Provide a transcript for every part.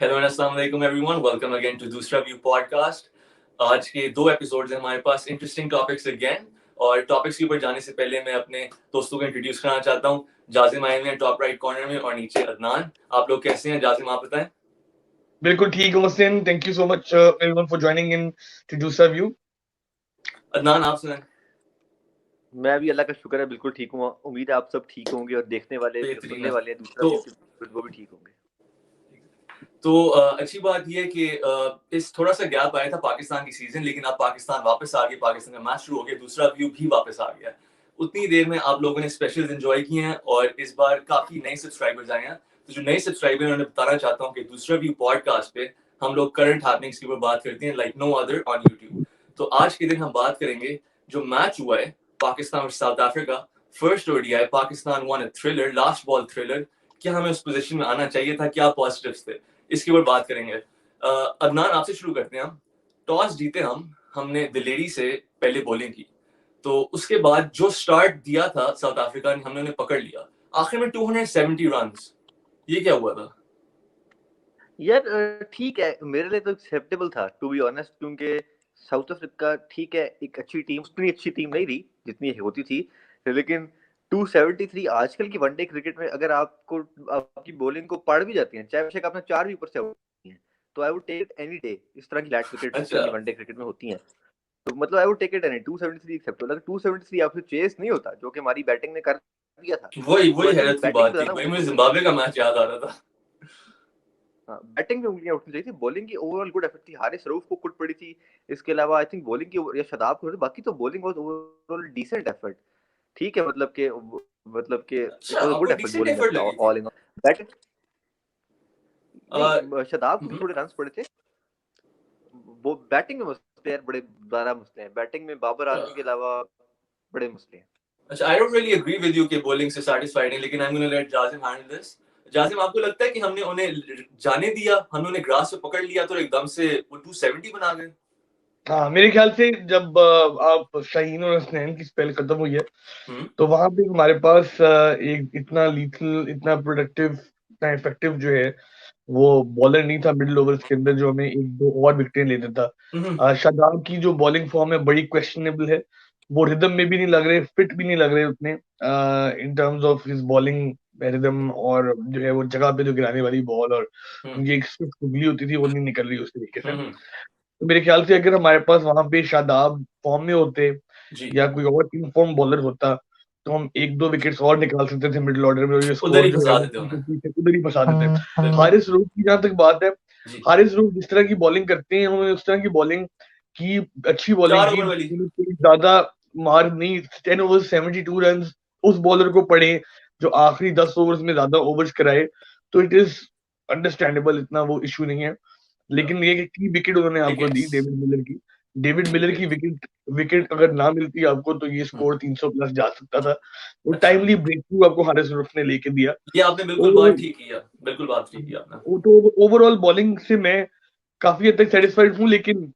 Hello and अस्सलाम वालेकुम everyone, welcome again to दूसरा व्यू पॉडकास्ट। आज के 2 एपिसोड्स हैं हमारे पास, इंटरेस्टिंग टॉपिक्स अगेन। और टॉपिक्स के ऊपर जाने से पहले मैं अपने दोस्तों को इंट्रोड्यूस करना चाहता हूँ। जाजिम आए हुए हैं टॉप राइट कॉर्नर में और नीचे अदनान। आप लोग कैसे हैं? जाजिम आप बताएं। बिल्कुल ठीक हूँ Muhsin, thank you so much everyone for joining in to do serve you. Adnan आप सुनाएं। मैं भी अल्लाह का शुक्र है बिल्कुल ठीक हूँ। उम्मीद है आप सब ठीक होंगे और देखने वाले जो बेहतरीन सुनने है। वाले हैं दूसरा तो व्यू के वो भी ठीक होंगे। अच्छी बात यह है कि इस थोड़ा सा गैप आया था पाकिस्तान की सीजन, लेकिन अब पाकिस्तान वापस आ गई, पाकिस्तान का मैच शुरू हो गया, दूसरा व्यू भी वापस आ गया। उतनी देर में आप लोगों ने स्पेशल्स एंजॉय किए हैं और इस बार काफी नए सब्सक्राइबर्स आए हैं। तो जो नए सब्सक्राइबर हैं उन्हें बताना चाहता हूँ कि दूसरा व्यू पॉडकास्ट पे हम लोग करंट हैपनिंग्स के ऊपर बात करते हैं, like no other on YouTube. तो आज के दिन हम बात करेंगे जो मैच हुआ है पाकिस्तान और south Africa, first ODI, Pakistan one thriller, last ball thriller. क्या हमें उस पोजीशन में आना चाहिए था? क्या पॉजिटिव्स थे? इसके ऊपर बात करेंगे। अदनान आपसे शुरू करते हैं हम। टॉस जीते हमने दिलेरी से पहले बॉलिंग की, तो उसके बाद जो स्टार्ट दिया था साउथ अफ्रीका ने, हमने उन्हें पकड़ लिया आखिर में 270 रन। ये क्या हुआ था? यार ठीक है, मेरे लिए तो एक्सेप्टेबल था टू बी ऑनेस्ट, क्योंकि साउथ अफ्रीका ठीक है एक अच्छी टीम, उतनी अच्छी टीम नहीं रही जितनी होती थी, लेकिन 273 आजकल की वनडे क्रिकेट में अगर आपको आपकी बॉलिंग को पड़ भी जाती है, चाहे बेशक आपने 4 भी ऊपर से आउट हैं, तो I would take it any day. इस तरह की लैट विकेट्स जिस तरह अच्छा। की वनडे क्रिकेट में होती हैं, तो मतलब I would take it any 273 acceptable. अगर 273 आपसे चेस नहीं होता, जो कि हमारी बैटिंग ने कर दिया था, वही तो वही आई थिंक हैरत की बैटिंग बात पे थी, ज्यादा वही मुझे उंगलियां उठनी जिम्बाब्वे का चाहिए। मैच याद आ रहा था। हाँ, बैटिंग में उंगलियां उठनी चाहिए थी। बॉलिंग की ओवरऑल गुड एफर्ट थी, हारिस रऊफ को कुट पड़ी थी। इसके अलावा आई थिंक बॉलिंग की या शादाब को, बाकी तो bowling was overall decent effort. ठीक है, मतलब कि अच्छा, इट वाज गुड आपको effort decent bowling effort effort लगी थी? All in all. बैटिंग आ, नहीं, शादाब को भी थोड़े रन्स पड़े थे। वो बैटिंग में मसले यार बड़े ज्यादा मसले हैं, बैटिंग में बाबर आजमी के अलावा बड़े मसले हैं। अच्छा, I don't really agree with you कि बॉलिंग से सैटिस्फाइड है, लेकिन I am gonna let Jazim handle this. Jazim, आपको लगता है कि हमने उन्हें जाने दिया, हमने उन्हें ग्रास पे पकड़ लिया तो एकदम से वो 270 बना गए? हाँ, मेरे ख्याल से जब आप शाहीन और हसनैन की स्पेल खत्म हुई है, हम्म। तो वहां पे हमारे पास एक इतना लीथल, इतना प्रोडक्टिव, इतना इफेक्टिव जो है वो बॉलर नहीं था मिडिल ओवर्स के अंदर, जो हमें एक दो और विकेटें ले देता। हम्म। शादाब की जो बॉलिंग फॉर्म है बड़ी क्वेश्चनेबल है। वो रिदम में भी नहीं लग रहे, फिट भी नहीं लग रहे उतने इन terms of his bowling rhythm, और जो है वो जगह पे जो गिराने वाली बॉल और हम्म। उनकी एक स्विफ्ट उगली होती थी वो नहीं निकल रही उस तरीके से। हम्म। तो मेरे ख्याल से अगर हमारे पास वहां पे शादाब फॉर्म में होते जी। या कोई और इन फॉर्म बॉलर होता, तो हम एक दो विकेट्स और निकाल सकते थे मिडिल ऑर्डर में, और ये उधर स्कोर ही जो है फंसा वो देते उन्हें। पीछे उधर ही फंसा देते। बिल्कुल। हारिस रूफ की जहां तक बात है, जी। हारिस रूफ जिस तरह की बॉलिंग करते हैं, उन्होंने उस तरह की बॉलिंग की, अच्छी बॉलिंग 4 की, ओवर वाली। कोई ज्यादा मार नहीं। 10 ओवर 72 रन उस बॉलर को पड़े जो आखिरी 10 ओवर्स में ज्यादा ओवर्स कराए, तो इट इज अंडरस्टैंडेबल, इतना वो इशू नहीं है। लेकिन ये की विकेट उन्होंने आपको दी, विकेट्स। डेविड मिलर की। David Miller okay. की विकेट विकेट अगर ना मिलती आपको, तो ये स्कोर 300 प्लस जा सकता था। वो अच्छा, टाइमली ब्रेक थ्रू आपको हारिस रऊफ ने लेके दिया। ये आपने बिल्कुल बात ओवरऑल ठीक किया, बिल्कुल बात ठीक की आपने। ओवरऑल बॉलिंग से मैं काफी हद तक सेटिस्फाइड हूँ, लेकिन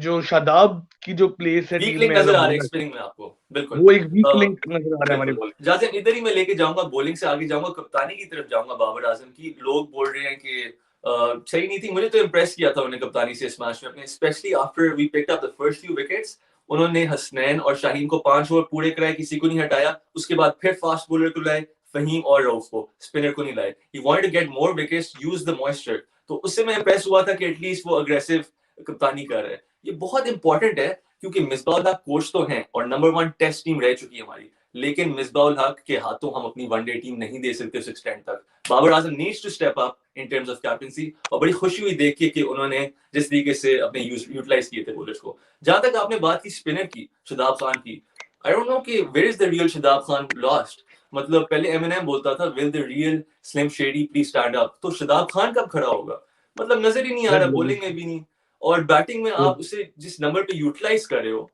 जो शादाब की जो प्लेस है वीक टीम लिंक में एज अ नजर आ रहा है बॉलर, स्पिनिंग में आपको, बिल्कुल। वो एक वीक अ, लिंक नजर आ रहा है हमारी बिल्कुल। बॉलिंग। जाजिम, इधर ही मैं लेके जाऊंगा, बॉलिंग से आगे जाऊंगा, कप्तानी की तरफ जाऊंगा। बाबर आजम की लोग बोल रहे हैं कि सही नहीं थी। मुझे तो इम्प्रेस किया था उन्हें कप्तानी से इस मैच में अपने, specially after we picked up the first few wickets. उन्होंने हसनैन और शाहीन को 5 ओवर पूरे कराए, किसी को नहीं हटाया। उसके बाद फिर फास्ट बॉलर को लाए, फहीम और रऊफ को, स्पिनर को नहीं लाए। He wanted to get more wickets, use the moisture. तो उससे मैं इम्प्रेस हुआ था कि एटलीस्ट वो अग्रेसिव कप्तानी कर रहे हैं। ये बहुत इंपॉर्टेंट है, क्योंकि मिसबाह हक कोच तो हैं और नंबर 1 टेस्ट टीम रह चुकी है हमारी, लेकिन मिसबाह हक के हाथों हम अपनी वनडे टीम नहीं दे सकते उस एक्सटेंट तक। Babar Azam needs to step up in terms of captaincy, और बड़ी खुशी हुई देख के कि उन्होंने जिस तरीके से अपने यूटिलाइज किए थे बॉलर्स को। जहां तक आपने बात की स्पिनर की, शादाब खान की, आई डोंट नो कि where is the real Shadab Khan lost. मतलब पहले एमिनेम बोलता था will the real Slim Shady please stand up, तो शादाब खान कब खड़ा होगा? मतलब नजर ही नहीं आ रहा, बॉलिंग में भी नहीं और बैटिंग में आप उसे जिस नंबर पे यूटिलाइज कर रहे हो,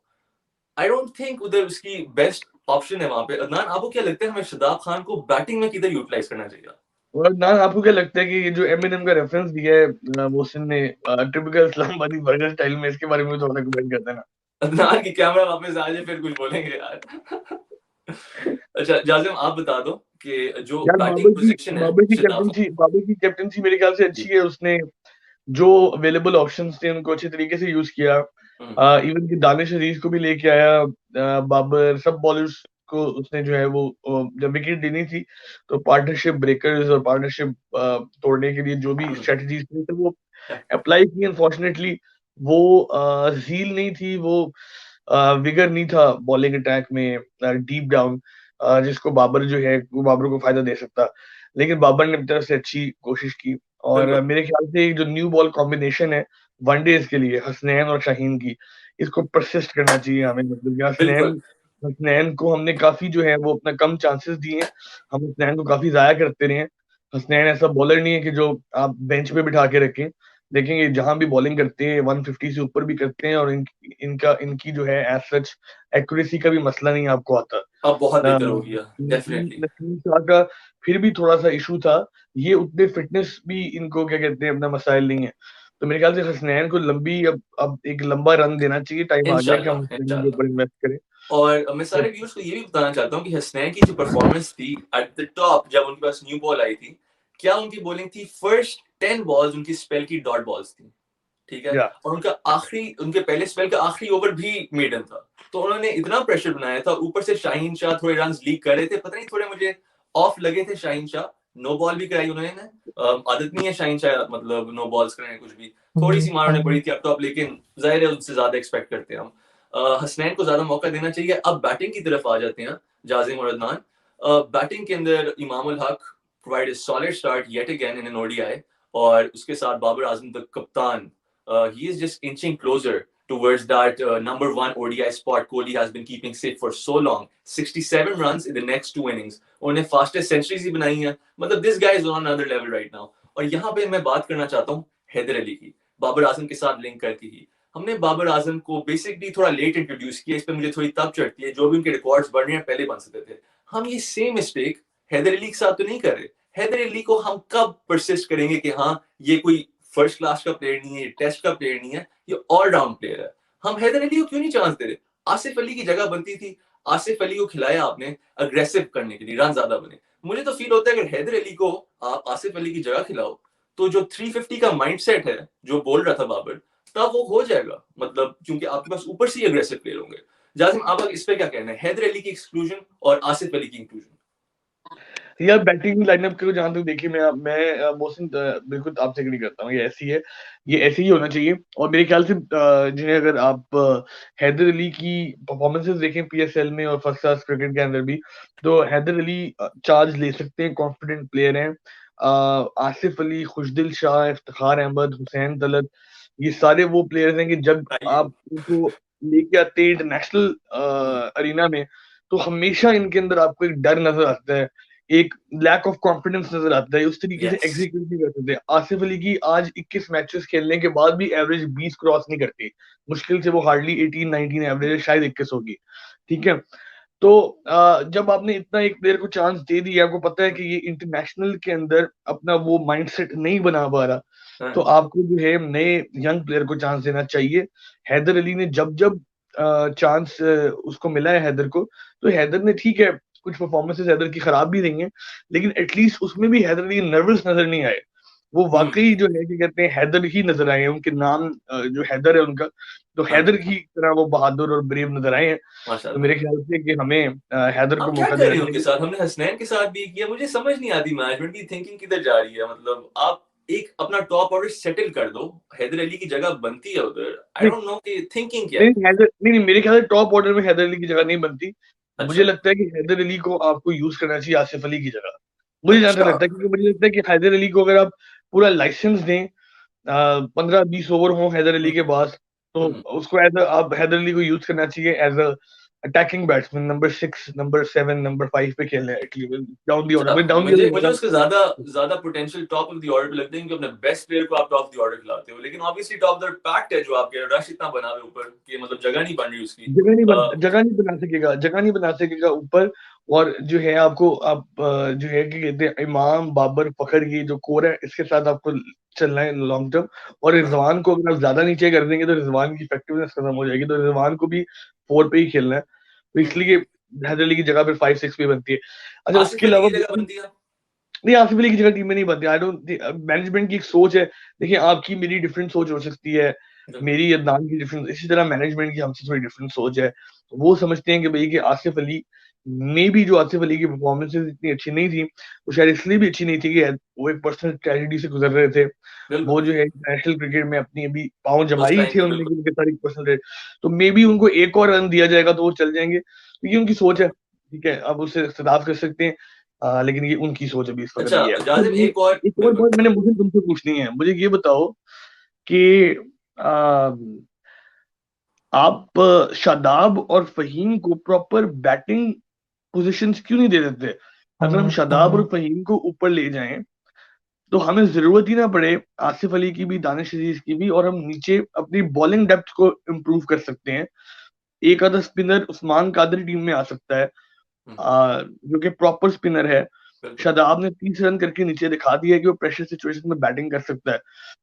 आई डोंट थिंक उधर उसकी बेस्ट ऑप्शन है वहां पे। अदनान, आपको क्या लगता है हमें शादाब खान को बैटिंग में किधर यूटिलाइज करना चाहिए? और ना, आपको क्या लगता है कि ये जो एमिनेम का रेफरेंस दिया है मोहसिन ने, टिपिकल इस्लामाबादी बर्गर स्टाइल में, इसके बारे में भी थोड़ा सा कमेंट करते हैं ना। अदनान की कैमरा वापस आ जाए फिर कुछ बोलेंगे यार। अच्छा जाजिम, आप बता दो कि जो यार बैटिंग पोजीशन है शिताफ। बाबर की कैप्टनसी मेरे ख्याल से अच्छी है। उसने जो अवेलेबल ऑप्शंस थे उनको अच्छे तरीके से यूज किया। हम्म, इवन कि दानिश अजीज को भी लेके आया। बाबर सब बॉलर्स को उसने जो है वो जब विकेट देनी थी तो पार्टनरशिप ब्रेकर्स और पार्टनरशिप तोड़ने के लिए जो भी हम्म, स्ट्रेटजीज थी तो वो अप्लाई की। अनफॉर्चुनेटली वो जील नहीं थी, वो विगर नहीं था बॉलिंग अटैक में डीप डाउन, जिसको बाबर जो है वो बाबर को फायदा दे सकता। लेकिन बाबर ने अपनी तरफ से अच्छी कोशिश की। और बिल्कुल मेरे ख्याल से जो न्यू बॉल कॉम्बिनेशन है वनडेज के लिए हसनैन और शाहीन की, इसको परसिस्ट करना चाहिए हमें। मतलब कि बिल्कुल। हसनैन हसनैन को हमने काफी जो है वो अपना कम चांसेस दिए हैं। हम हसनैन को काफी जाया करते रहे हैं। हसनैन ऐसा बॉलर नहीं है कि जो आप बेंच पे बिठा के रखें। देखेंगे जहां भी बॉलिंग करते हैं 150 से ऊपर भी करते हैं, और इनकी जो है एज सच एक्यूरेसी का भी मसला नहीं आपको आता। अब बहुत ना बेहतर हो गया डेफिनेटली। नसीम शाह का फिर भी थोड़ा सा इशू था। ये उतने फिटनेस भी इनको क्या कहते हैं अपना मसाइल नहीं है। तो मेरे ख्याल से हसनैन को लंबी अब एक लंबा रन देना चाहिए। टाइम आ गया कि हम इंशाल्लाह हसनैन के इंशाल्लाह। ऊपर इन्वेस्ट करें। और मैं सारे व्यूअर्स को ये भी बताना चाहता हूँ कि हसनैन की जो परफॉर्मेंस थी एट द टॉप जब उनके पास न्यू बॉल आई थी, क्या उनकी बॉलिंग थी, फर्स्ट 10 बॉल्स उनकी स्पेल की डॉट बॉल्स थी, ठीक है। या और उनके पहले स्पेल का आखिरी ओवर भी मेडन था। तो उन्होंने इतना प्रेशर बनाया था, ऊपर से शाहीन शाह थोड़े रन लीक कर रहे थे, पता नहीं थोड़े मुझे ऑफ लगे थे शाहीन शाह। नो बॉल भी कराई उन्होंने। आदत नहीं है शाहीन शाह मतलब नो बॉल्स कराने कुछ भी। थोड़ी सी मारने पड़ी थी अप टॉप, लेकिन जाहिर है उनसे ज्यादा एक्सपेक्ट करते हैं हम। हसनैन को ज्यादा मौका देना चाहिए। अब बैटिंग की तरफ आ जाते हैं, जाजिम और अदनान। बैटिंग के अंदर Imam ul Haq provide a solid start yet again in an ODI, और उसके साथ बाबर आजम द कप्तान, he is just inching closer towards that number one ODI spot Kohli has been keeping safe for so long. 67 runs in the next 2 innings. उन्होंने fastest centuries ही बनाई हैं। मतलब this guy is on another level right now. और यहाँ पे मैं बात करना चाहता हूँ हैदर अली की, बाबर आजम के साथ लिंक करके ही। हमने बाबर आजम को बेसिकली थोड़ा लेट इंट्रोड्यूस किया, इस पे मुझे थोड़ी तब चढ़ती है। जो भी उनके रिकॉर्ड्स बढ़ रहे हैं पहले बन सकते थे। हम ये सेम मिस्टेक हैदर अली के साथ तो नहीं कर रहे। हैदर अली को हम कब परसिस्ट करेंगे कि हाँ ये कोई फर्स्ट क्लास का प्लेयर नहीं है, ये टेस्ट का प्लेयर नहीं है, ये ऑलराउंड प्लेयर है। हम हैदर अली को क्यों नहीं चांस दे रहे? आसिफ अली की जगह बनती थी, आसिफ अली को खिलाया आपने अग्रेसिव करने के लिए, रन ज्यादा बने। मुझे तो फील होता है अगर हैदर अली को आप आसिफ अली की जगह खिलाओ तो जो 350 का माइंडसेट है जो बोल रहा था बाबर, तब वो हो जाएगा। मतलब क्योंकि आपके पास ऊपर से ही अग्रेसिव प्लेयर होंगे। जाजिम आप इस पे क्या कहना है, हैदर अली की एक्सक्लूजन और आसिफ अली की इंक्लूजन? यार बैटिंग लाइनअप को जहां तक देखिए मैं मोहसिन बिल्कुल आपसे एग्री करता हूँ। ये ऐसी है, ये ऐसे ही होना चाहिए। और मेरे ख्याल से जिन्हें अगर आप हैदर अली की परफॉर्मेंसेस देखें पीएसएल में और फर्स्ट क्लास क्रिकेट के अंदर भी, तो हैदर अली चार्ज ले सकते हैं, कॉन्फिडेंट प्लेयर हैं। आसिफ अली, खुशदिल शाह, इफ्तिखार अहमद, हुसैन तलत, ये सारे वो प्लेयर्स हैं कि जब आप इनको लेके आते हैं इंटरनेशनल अरीना में तो हमेशा इनके अंदर आपको एक डर नजर आता है, एक लैक ऑफ कॉन्फिडेंस नजर आता है। उस तरीके से यस। एग्जीक्यूट नहीं कर सकते। आसिफ अली की आज 21 मैचेस खेलने के बाद भी एवरेज 20 क्रॉस नहीं करती। मुश्किल से वो हार्डली 18-19 एवरेज, शायद 21 होगी। ठीक है। तो जब आपने इतना एक प्लेयर को चांस दे दिया, आपको पता है कि ये इंटरनेशनल के अंदर अपना वो माइंडसेट नहीं बना पा रहा, तो आपको जो है नए यंग प्लेयर को चांस देना चाहिए। हैदर अली ने जब जब चांस उसको मिला है हैदर को, तो हैदर ने ठीक है कुछ परफॉर्मेंसेस हैदर की खराब भी रही हैं, लेकिन एटलीस्ट उसमें भी हैदर अली नर्वस नजर नहीं आए। वो वाकई जो है कि कहते हैं हैदर ही नजर आए हैं। उनके नाम जो हैदर है उनका, तो हैदर की तरह वो बहादुर और ब्रेव नजर आए हैं। तो मेरे माशाल्लाह। ख्याल से कि हमें हैदर को अब क्या मौका कर देना रहे हैं उनके चाहिए। साथ? हमने हसनैन के साथ भी किया, मुझे समझ नहीं आती मैनेजमेंट की थिंकिंग किधर जा रही है। मतलब आप एक अपना टॉप ऑर्डर सेटल कर दो, हैदर अली की जगह बनती है उधर। आई नहीं डोंट नो कि थिंकिंग क्या नहीं है। हैदर नहीं नहीं, मेरे ख्याल से टॉप ऑर्डर में हैदर अली की जगह नहीं बनती। मुझे अच्छा लगता है कि हैदर अली को आपको यूज करना चाहिए आसिफ अली की जगह। मुझे जहां तक अच्छा। लगता है, क्योंकि मुझे लगता है कि हैदर अली को अगर आप पूरा लाइसेंस दें, 15-20 ओवर हो हैदर अली के पास, तो हम्म। उसको एज आप हैदर अली को यूज करना चाहिए as a attacking batsman, number 6, number 7, number 5 पे खेलना है डाउन दी अच्छा, ऑर्डर। डाउन दी मुझे मुझे ऑर्डर उसका ज्यादा ज्यादा potential top of the order पे लगता है, क्योंकि अपने बेस्ट प्लेयर को आप टॉप ऑफ द ऑर्डर खिलाते हो। लेकिन obviously top of the pack है जो आपके रश इतना बना हुआ है ऊपर कि मतलब जगह नहीं बन रही उसकी। जगह नहीं बना सकेगा ऊपर। और जो है आपको आप जो है कि कहते हैं इमाम, बाबर, फखर, ये जो कोर है इसके साथ आपको चलना है लॉन्ग टर्म। और रिजवान को अगर आप ज्यादा नीचे कर देंगे तो रिजवान की इफेक्टिवनेस खत्म हो जाएगी। तो रिजवान को भी 4 पे ही खेलना है। तो इसलिए हैदर अली की जगह फिर 5-6 पे बनती है। अच्छा आसिफ उसके अली अलावा की जगह बनती है। नहीं, आसिफ अली की जगह टीम में नहीं बनती। आई डोंट, मैनेजमेंट की एक सोच है। देखिए आपकी मेरी डिफरेंट सोच हो सकती है, बिल्कुल। मेरी अदनान की डिफरेंट, इसी तरह मैनेजमेंट की हमसे थोड़ी डिफरेंट सोच है। वो समझते हैं कि भाई कि आसिफ अली में भी, जो आसिफ अली की परफॉर्मेंसेज इतनी अच्छी नहीं थी, वो शायद इसलिए भी अच्छी नहीं थी कि वो एक पर्सनल ट्रेजेडी से गुजर रहे थे। बिल्कुल वो जो है इंटरनेशनल क्रिकेट में अपनी अभी पाँव उस जमाई टाइम थे पे उन्होंने, बिल्कुल। कि उनके साथ एक पर्सनल, तो मे बी उनको एक और रन दिया जाएगा तो वो चल जाएंगे। तो ये उनकी सोच है, ठीक है, अब उससे इख्तिलाफ कर सकते हैं, लेकिन ये उनकी सोच अभी इस वक्त अच्छा ये है। अच्छा जाजिम एक और एक और बिल्कुल। बात मैंने मुझे तुमसे पूछनी है, मुझे ये बताओ कि आ, आप शादाब और फहीम को प्रॉपर बैटिंग पोजीशंस क्यों नहीं दे देते? अगर हम शादाब और फहीम को ऊपर ले जाएं तो हमें जरूरत ही ना पड़े आसिफ अली की भी, दानिश अजीज की भी, और हम नीचे अपनी बॉलिंग डेप्थ को इम्प्रूव कर सकते हैं। एक आधा स्पिनर उस्मान कादरी टीम में आ सकता है, हम्म, जो कि प्रॉपर स्पिनर है। बिल्कुल। शादाब ने 30 रन करके नीचे दिखा दिया है कि वो प्रेशर सिचुएशन में बैटिंग कर सकता है।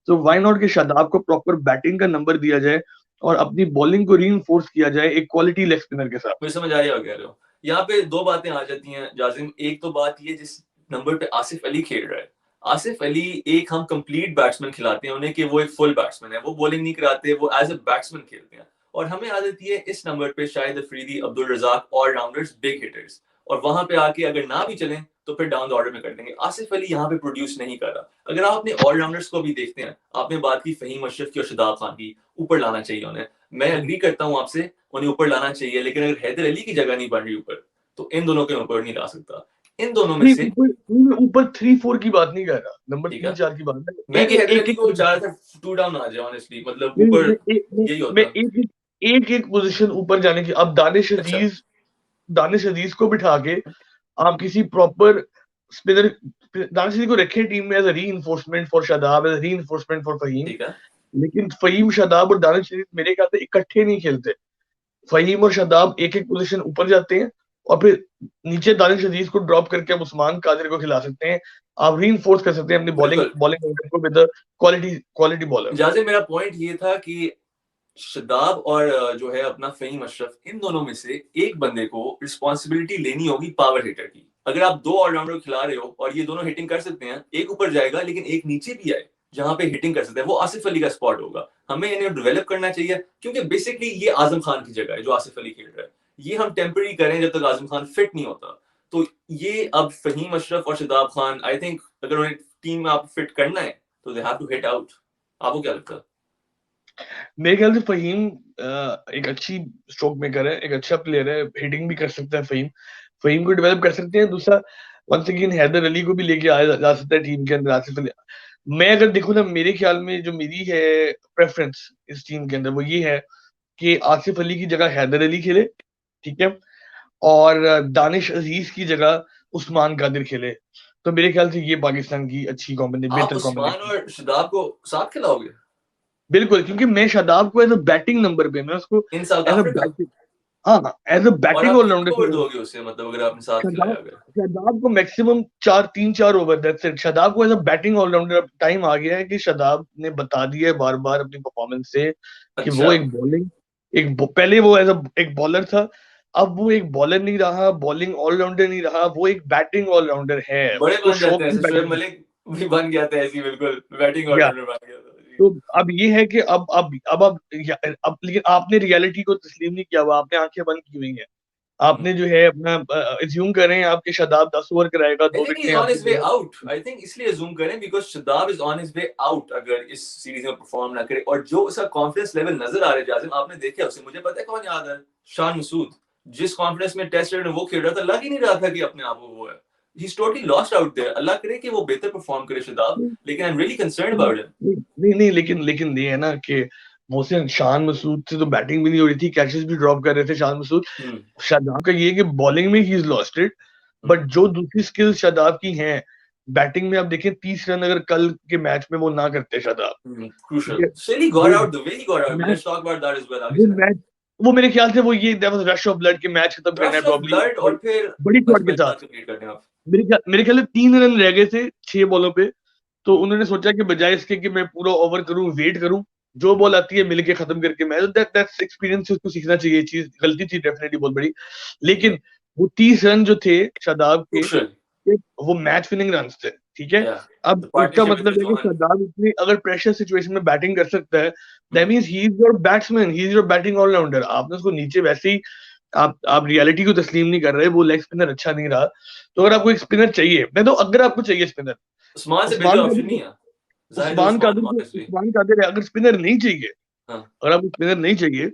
तो व्हाई नॉट कि शादाब को प्रॉपर बैटिंग का नंबर दिया जाए और अपनी बॉलिंग को रीइंफोर्स किया जाए एक क्वालिटी लेग स्पिनर के साथ। मुझे समझ आ रही है, कह रहे हो। यहाँ पे दो बातें आ जाती हैं जाजिम। एक तो बात ये, जिस नंबर पे आसिफ अली खेल रहा है, आसिफ अली एक हम कंप्लीट बैट्समैन खिलाते हैं उन्हें कि वो एक फुल बैट्समैन है, वो बॉलिंग नहीं कराते, वो एज ए बैट्समैन खेलते हैं। और हमें आ जाती है इस नंबर पे Shahid Afridi, Abdul Razzaq, allrounders, big hitters, और वहां पे आके अगर ना भी चलें तो फिर डाउन द ऑर्डर में कर देंगे। आसिफ अली यहाँ पे प्रोड्यूस नहीं कर रहा। अगर आप अपने ऑलराउंडर्स को भी देखते हैं, आपने बात की फहीम अशरफ की और शादाब खान की, ऊपर लाना चाहिए उन्हें। मैं अग्री करता हूँ आपसे, उन्हें ऊपर लाना चाहिए, लेकिन अगर हैदर अली की जगह नहीं बन रही ऊपर, तो इन दोनों के ऊपर नहीं ला सकता। इन दोनों में नहीं, से ऊपर ऊपर 3-4 की बात नहीं कर रहा, नंबर ठीक है। 3-4 की बात है। मैं एक भी हैदर एक अली को चाह एक रहा था टू डाउन आ जाए, ऑनेस्टली, मतलब नहीं, ऊपर मैं यही मैं होता। एक पोजीशन ऊपर जाने की, अब अच्छा। दानिश अजीज को बिठा के आप किसी प्रॉपर स्पिनर, दानिश अजीज को रखे टीम में as a reinforcement for Shadab, as a reinforcement for Faheem. ठीक है। लेकिन फहीम, शादाब और दानिश अजीज मेरे ख्याल से इकट्ठे नहीं खेलते। फहीम और शादाब एक एक पोजीशन ऊपर जाते हैं और फिर नीचे दानिश अजीज को ड्रॉप करके आप उस्मान कादिर को खिला सकते हैं। आप रीइंफोर्स कर सकते हैं अपनी बॉलिंग बिल्कुल बॉलिंग को विद क्वालिटी क्वालिटी बॉलर। जाजिम, मेरा पॉइंट ये था कि शदाब और जो है अपना फहीम अशरफ, इन दोनों में से एक बंदे को रिस्पॉन्सिबिलिटी लेनी होगी पावर हिटर की। अगर आप दो ऑलराउंडर खिला रहे हो और ये दोनों हिटिंग कर सकते हैं, एक ऊपर जाएगा लेकिन एक नीचे भी आए जहां पे हिटिंग कर सकते हैं, वो आसिफ अली का स्पॉट होगा। हमें इन्हें डेवलप करना चाहिए, क्योंकि बेसिकली ये आजम खान की जगह है जो आसिफ अली खेल रहा है। ये हम टेम्पररी करें जब तक आजम खान फिट नहीं होता। तो ये अब फहीम अशरफ और शदाब खान, आई थिंक अगर उन्हें टीम में आप फिट करना है तो they have to hit out. आपको क्या लगता है? मेरे ख्याल से फहीम एक अच्छी स्ट्रोक मेकर है, एक अच्छा प्लेयर है, हिटिंग भी कर सकता है फहीम। फहीम को डेवलप कर सकते हैं। दूसरा, वंस अगेन हैदर अली को भी लेके आया जा सकता है टीम के अंदर, आसिफ अली। मैं अगर देखूं ना, मेरे ख्याल में जो मेरी है प्रेफरेंस इस टीम के अंदर, वो ये है कि आसिफ अली की जगह हैदर अली खेले, ठीक है, और दानिश अजीज की जगह उस्मान कादिर खेले। तो मेरे ख्याल से ये पाकिस्तान की अच्छी कॉम्बिनेशन, आप बेहतर उस्मान कॉम्बिनेशन। और शदाब को साथ खिलाओगे बिल्कुल, क्योंकि मैं शादाब को एज अ बैटिंग नंबर पे, मैं उसको in South as a Africa? Batting, हाँ, एज अ और बैटिंग आप कितने ओवर ऑलराउंडर। दोगे उसे, मतलब अगर आपने साथ खिलाया शादाब अगर? शादाब को maximum 3-4 over, that's it. Shadab को एज अ बैटिंग ऑलराउंडर अब टाइम आ गया है कि शादाब ने बता दिया है बार बार अपनी परफॉर्मेंस से कि अच्छा। वो एक बॉलिंग, पहले वो एज अ एक बॉलर था, अब वो एक बॉलर नहीं रहा, बॉलिंग ऑलराउंडर नहीं रहा, वो एक बैटिंग ऑलराउंडर है। बड़े उसको बन जाते शौक हैं भी ऐसे, शोएब बैटिंग। मलिक भी बन गया था ऐसी, बिल्कुल बैटिंग या ऑलराउंडर बन गया था जी। तो अब ये है कि अब लेकिन आपने रियलिटी को तस्लीम नहीं किया हुआ, आपने आंखें बंद की हुई हैं। हम्म। आपने जो है अपना एज्यूम कर रहे हैं आपके शादाब 10 ओवर कराएगा, आई 2 थिंक ही इज विकेटें ऑन आपकी हिज वे देगा। आउट। आई थिंक इसलिए जूम करें because Shadab is on his way out अगर इस सीरीज में परफॉर्म ना करे। और जो उसका कॉन्फिडेंस लेवल नजर आ रहा है जाजिम, आपने देखा उसे, मुझे पता है कौन याद है, शान मसूद। जिस कॉन्फिडेंस में टेस्ट में वो खेल रहा था, लग ही नहीं रहा था कि अपने आप वो है। He's totally lost out there. अल्लाह करे कि वो बेहतर परफॉर्म करे शदाब, लेकिन I am really concerned about him. नहीं नहीं, लेकिन ये है ना कि मोहसिन, शान मसूद से तो बैटिंग भी नहीं हो रही थी, कैचेस भी ड्रॉप कर रहे थे शान मसूद। हम्म। शादाब का ये है कि बॉलिंग में he is lost it, but जो दूसरी स्किल्स शादाब की हैं, बैटिंग में आप देखें 30 रन अगर कल के मैच में वो ना करते शादाब, ठीक Crucial. है, Still he got वो out the way he got out. Match Let's talk about that as well. आगे वो चलें। मैच वो मेरे ख्याल से वो ये रश ऑफ ब्लड के मैच खत्म करना है रश ऑफ प्रॉब्ली, ब्लड, और फिर बड़ी शॉट अच्छा के मेरी साथ। बात कंप्लीट करते हैं आप। मेरे ख्याल से 3 रन रह गए थे 6 बॉलों पे, तो हम्म। उन्होंने सोचा कि बजाय इसके कि मैं पूरा ओवर करूं, वेट करूं, जो बॉल आती है मिलके खत्म करके मैच, दैट्स एक्सपीरियंस उसको सीखना चाहिए। ये चीज गलती थी डेफिनेटली बहुत बड़ी, लेकिन वो 30 रन जो थे शादाब के, Crucial. वो मैच विनिंग रन थे, ठीक है। Yeah. अब The इसका partnership with मतलब है कि Johan. शादाब इतनी अगर प्रेशर सिचुएशन में बैटिंग कर सकता है, that means he is your batsman, he is your batting allrounder. आपने उसको नीचे वैसे ही आप रियलिटी को तस्लीम नहीं कर रहे, वो लेग स्पिनर अच्छा नहीं रहा। तो अगर आपको एक स्पिनर चाहिए, मैं तो अगर आपको चाहिए स्पिनर, उस्मान से बेहतर उस्मान ऑप्शन कादिर नहीं है. जाहिर है उस्मान उस्मान कादिर honestly. उस्मान कादिर है। अगर स्पिनर नहीं चाहिए, हाँ. अगर आपको स्पिनर नहीं चाहिए,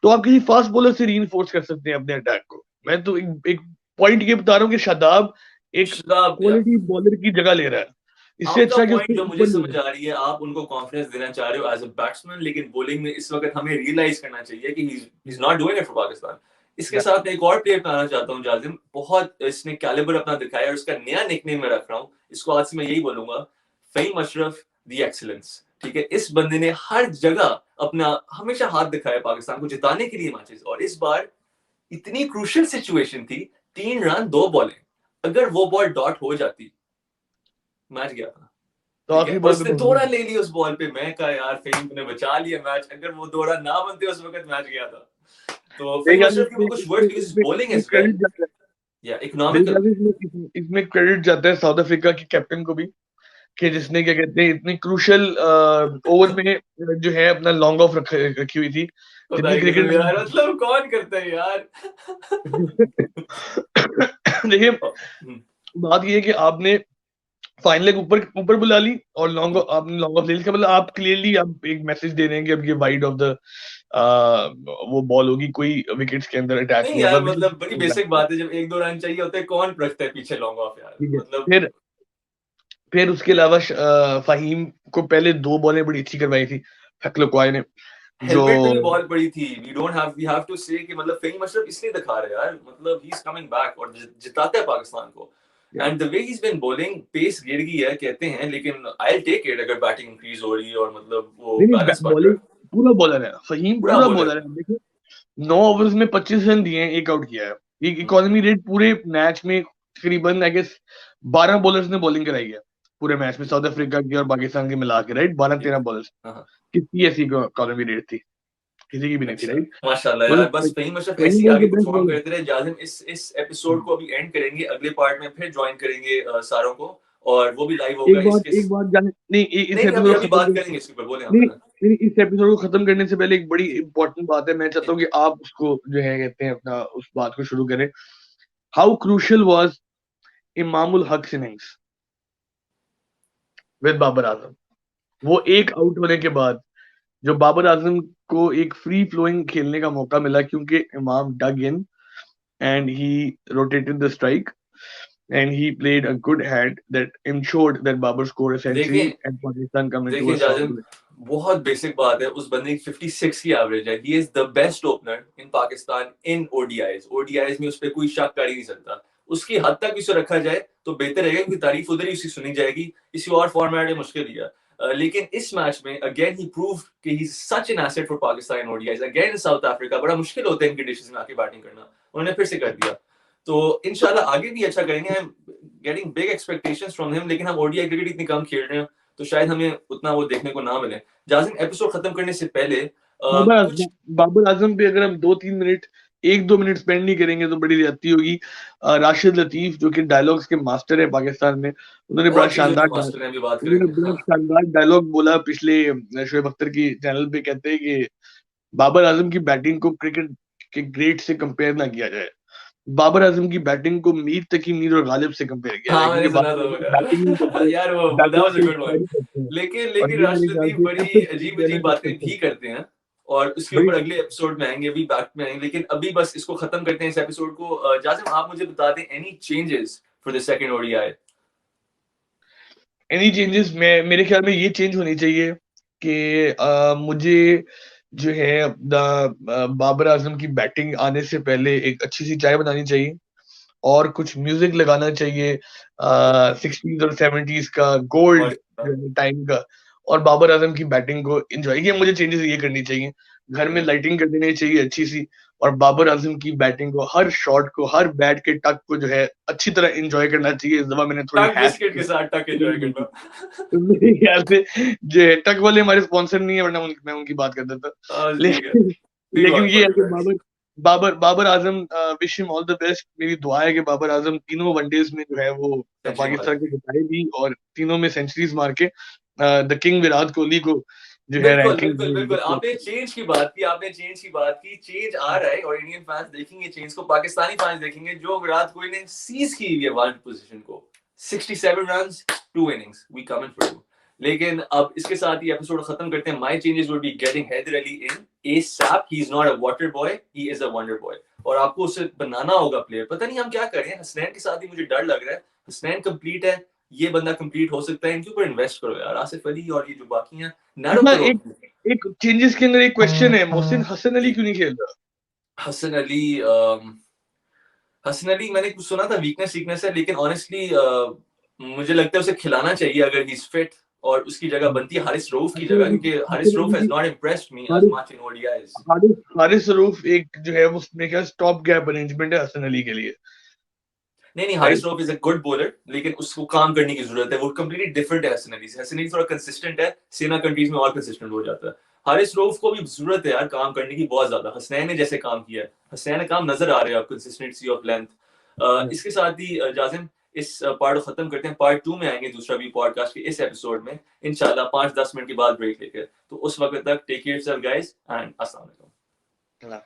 तो आप किसी फास्ट बॉलर से रीइंफोर्स कर सकते हैं अपने अटैक को। मैं तो एक पॉइंट ये बता रहा हूँ कि शादाब एक शादाब, yeah. क्वालिटी बॉलर की जगह ले रहा है। इससे आपका अच्छा कि पॉइंट उसको जो मुझे ऊपर ले समझ आ रही है, आप उनको कॉन्फिडेंस देना चाह रहे हो एज अ बैट्समैन, लेकिन बॉलिंग में इस वक्त हमें रियलाइज करना चाहिए कि ही is not doing it for Pakistan. इसके साथ मैं एक और प्लेयर पे आना चाहता हूँ जाजिम. बहुत इसने कैलिबर अपना दिखाया और उसका नया निकनेम मैं रख रहा हूँ इसको, आज से मैं यही बोलूंगा, फहीम अशरफ द एक्सीलेंस. ठीक है, इस बंदे ने हर जगह अपना हमेशा हाथ दिखाया पाकिस्तान को जिताने के लिए मैचेस, और इस बार इतनी क्रूशियल सिचुएशन थी, 3 रन 2 बॉलें, अगर वो बॉल डॉट हो जाती मैच गया था. तो ठीक है, आखिरी और बॉल उसने पे 2 रन ले लिए उस बॉल पे. मैं कहा यार फहीम ने बचा लिया मैच, अगर वो 2 रन ना बनते उस वक्त मैच गया था. तो मेरे फहीम ख्याल अशरफ की वो कुछ वर्ड्स, बिकॉज़ बॉलिंग में एज वेल, क्रेडिट जाता है, या मेरे इकोनॉमिकल. ख्याल से इसमें क्रेडिट जाता है साउथ अफ्रीका के कैप्टन को भी, कि जिसने क्या कहते हैं इतनी क्रूशियल ओवर में जो है अपना लॉन्ग ऑफ रखी हुई थी, पता जितनी है कसम क्रिकेट यार, मतलब कौन करता है यार. देखिए बात ये है कि आपने फाइनल लेग ऊपर ऊपर बुला ली और लॉन्ग आपने लॉन्ग ऑफ ले ली, इसका मतलब आप क्लियरली आप एक मैसेज दे रहे हैं कि अब ये वाइड ऑफ द वो बॉल होगी, कोई विकेट्स के अंदर अटैच नहीं नहीं यार, होगा। मतलब बड़ी बेसिक बात है, जब 1-2 रन चाहिए होते हैं कौन रखता है पीछे लॉन्ग ऑफ यार, ठीक है, मतलब. फिर उसके अलावा फहीम को पहले 2 बॉलें बड़ी अच्छी करवाई थी फैक्लक्वाई ने, जो हेलमेट पे भी बॉल पड़ी थी. वी हैव टू से कि मतलब फहीम अशरफ इसलिए दिखा रहे हैं यार, मतलब ही इज कमिंग बैक और जिताता है पाकिस्तान को. And the way he is been bowling, pace गिर गई है कहते हैं, लेकिन आई विल टेक इट अगर बैटिंग इंक्रीज हो रही है और मतलब वो नहीं बैलेंस बन रहा बॉलिंग है. पूरा बॉलर है फहीम, पूरा पूरा बॉलर. बॉलर है। देखिए 9 ओवर्स में 25 रन दिए हैं, एक आउट किया है। एक इकोनॉमी रेट पूरे मैच में तकरीबन आई गेस 12 बॉलर्स ने बॉलिंग कराई है पूरे मैच में, साउथ अफ्रीका की और पाकिस्तान की मिला के, राइट, 12-13 बॉलर्स। किसकी ऐसी इकोनॉमी रेट थी? किसी की भी नहीं थी, अच्छा, राइट। माशाल्लाह यार, मतलब बस फहीम अशरफ ऐसे फहीम ही वाज आगे द बेस्ट परफॉर्म बॉलर। करते रहे. जाजिम इस एपिसोड को अभी एंड करेंगे, अगले पार्ट में फिर ज्वाइन करेंगे सारों को, और वो भी लाइव होगा इसके. एक बात जाने नहीं, इस नहीं अभी एपिसोड अभी को बात खत्म करेंगे इसके ऊपर, बोले आप नहीं पहले. नहीं, इस एपिसोड को खत्म करने से पहले एक बड़ी इंपॉर्टेंट बात है, मैं चाहता हूँ कि आप उसको जो है कहते हैं अपना उस बात को शुरू करें। How crucial was Imamul Haq innings with Babar Azam? वो एक आउट होने के बाद जो बाबर आजम को एक फ्री फ्लोइंग खेलने का मौका मिला, क्योंकि Imam dug in and he rotated the strike and he played a good hand that ensured that Babar scored a century देखें and Pakistan come into देखिए a strong जाजिम, बहुत बेसिक बात है, उस बंदे की 56 की एवरेज है. He is the best opener in Pakistan in ODIs में उस पर कोई शक कर ही नहीं सकता. उसकी हद तक इसे रखा जाए तो बेहतर रहेगा, क्योंकि तारीफ उधर ही उसकी सुनी जाएगी, किसी और फॉर्मेट में मुश्किल ही है. लेकिन इस मैच में अगेन ही प्रूव कि he is such an asset for Pakistan in ODIs again south Africa. बड़ा मुश्किल होता है इन कंडीशंस में आके बैटिंग करना, उन्होंने फिर से कर दिया. तो इंशाल्लाह आगे भी अच्छा करेंगे. I am getting big expectations from him, लेकिन हम ओडीआई क्रिकेट इतनी कम खेल रहे हैं तो शायद हमें उतना वो देखने को ना मिले. जाजिम एपिसोड खत्म करने से पहले कुछ बाबर आजम पे अगर हम 2-3 मिनट 1-2 मिनट स्पेंड नहीं करेंगे तो बड़ी ज्यादती होगी। राशिद लतीफ जो कि डायलॉग्स के मास्टर है पाकिस्तान में, उन्होंने बड़ा बहुत चीजों के शानदार मास्टर हैं, अभी बात करेंगे. हाँ. डायलॉग बोला पिछले शोएब अख्तर की चैनल पे, कहते हैं कि बाबर आजम की बैटिंग को क्रिकेट के ग्रेट से कंपेयर ना किया जाए, बाबर आजम की बैटिंग को मीर तकी मीर और गालिब से कंपेयर किया जाए, हाँ मैंने क्योंकि सुना बाबर आजम बैटिंग नहीं था करते, यार, वो that was a batting good one. करते हैं। लेकिन और लेकिन ये मेरे राशिद ख्याल लतीफ से बड़ी सबसे अजीब कहना अजीब बातें करते भी हैं, करते हैं, और उसके राइट। ऊपर अगले एपिसोड में आएंगे, अभी बैक में आएंगे. लेकिन अभी बस इसको खत्म करते हैं इस एपिसोड को. जाजिम आप मुझे बता दें any changes for the second ODI. Any changes में मेरे ख्याल में ये चेंज होनी चाहिए कि मुझे जो है अपना बाबर आजम की बैटिंग आने से पहले एक अच्छी सी चाय बनानी चाहिए और कुछ म्यूजिक लगाना चाहिए 60s और 70s का गोल्ड टाइम का, और बाबर आजम की बैटिंग को एंजॉय किया। मुझे चेंजेस ये करनी चाहिए, घर में लाइटिंग कर देनी चाहिए अच्छी सी, और बाबर आजम की बैटिंग को, हर शॉट को, हर बैट के टक को जो है अच्छी तरह एंजॉय करना चाहिए। इस दफा मैंने थोड़ी टक बिस्किट के साथ टक एंजॉय करना। तो मेरे ख्याल से जो है, टक वाले हमारे स्पॉन्सर नहीं है, वरना मैं उनकी बात करता था। ठीक है, लेकिन ये है कि friends. Babar Azam, wish him all the best. मेरी दुआ है कि बाबर आजम तीनों वनडेज में जो है वो Century पाकिस्तान को जिताए भी और तीनों में सेंचुरीज मार के द किंग विराट कोहली को जो है बिल्कुल रैंकिंग बिल्कुल बिल्कुल। आपने चेंज की बात की, चेंज आ रहा है और इंडियन फैंस देखेंगे चेंज को, पाकिस्तानी फैंस देखेंगे। जो विराट कोहली ने सीज की हुई है वर्ल्ड पोजीशन को, 67 runs 2 innings, we coming for you. लेकिन अब इसके साथ ही एपिसोड खत्म करते हैं। My changes would be getting Haider Ali in ASAP। He is not a water boy, he is a wonder boy. और आपको उसे बनाना होगा प्लेयर। पता नहीं हम क्या कर रहे हैं। हसनैन के साथ ही मुझे डर लग रहा है। हसनैन कंप्लीट है, ये बंदा कंप्लीट हो सकता है, इनके ऊपर इन्वेस्ट करो यार। आसिफ अली और ये जो बाकी हैं नैरो करो। एक चेंजेस के अंदर एक क्वेश्चन है, मोहसिन हसन अली क्यों नहीं खेल रहा? हसन अली मैंने कुछ सुना था वीकनेस है, लेकिन ऑनेस्टली मुझे लगता है उसे खिलाना चाहिए अगर ही इज फिट, और उसकी जगह बनती है हारिस रऊफ की जगह, क्योंकि Haris Rauf has not impressed me as much in ODIs. Haris Rauf एक जो है वो मेरे ख्याल स्टॉप गैप अरेंजमेंट है हसन अली के लिए। नहीं, Haris Rauf is a good bowler, लेकिन उसको काम करने की जरूरत है। वो कंप्लीटली डिफरेंट है हसन अली से। हसन अली थोड़ा कंसिस्टेंट है, सेना कंट्रीज में और कंसिस्टेंट हो जाता है। हारिस रऊफ को भी जरूरत है यार काम करने की बहुत ज्यादा। हसनैन ने जैसे काम किया है, हसनैन ने काम नजर आ रहा है अब, कंसिस्टेंसी ऑफ लेंथ। इसके साथ ही जाजिम इस पार्ट को खत्म करते हैं। पार्ट 2 में आएंगे दूसरा भी पॉडकास्ट के इस एपिसोड में इंशाल्लाह 5-10 मिनट के बाद ब्रेक लेकर। तो उस वक्त तक take care yourself guys and अस्सलाम वालेकुम।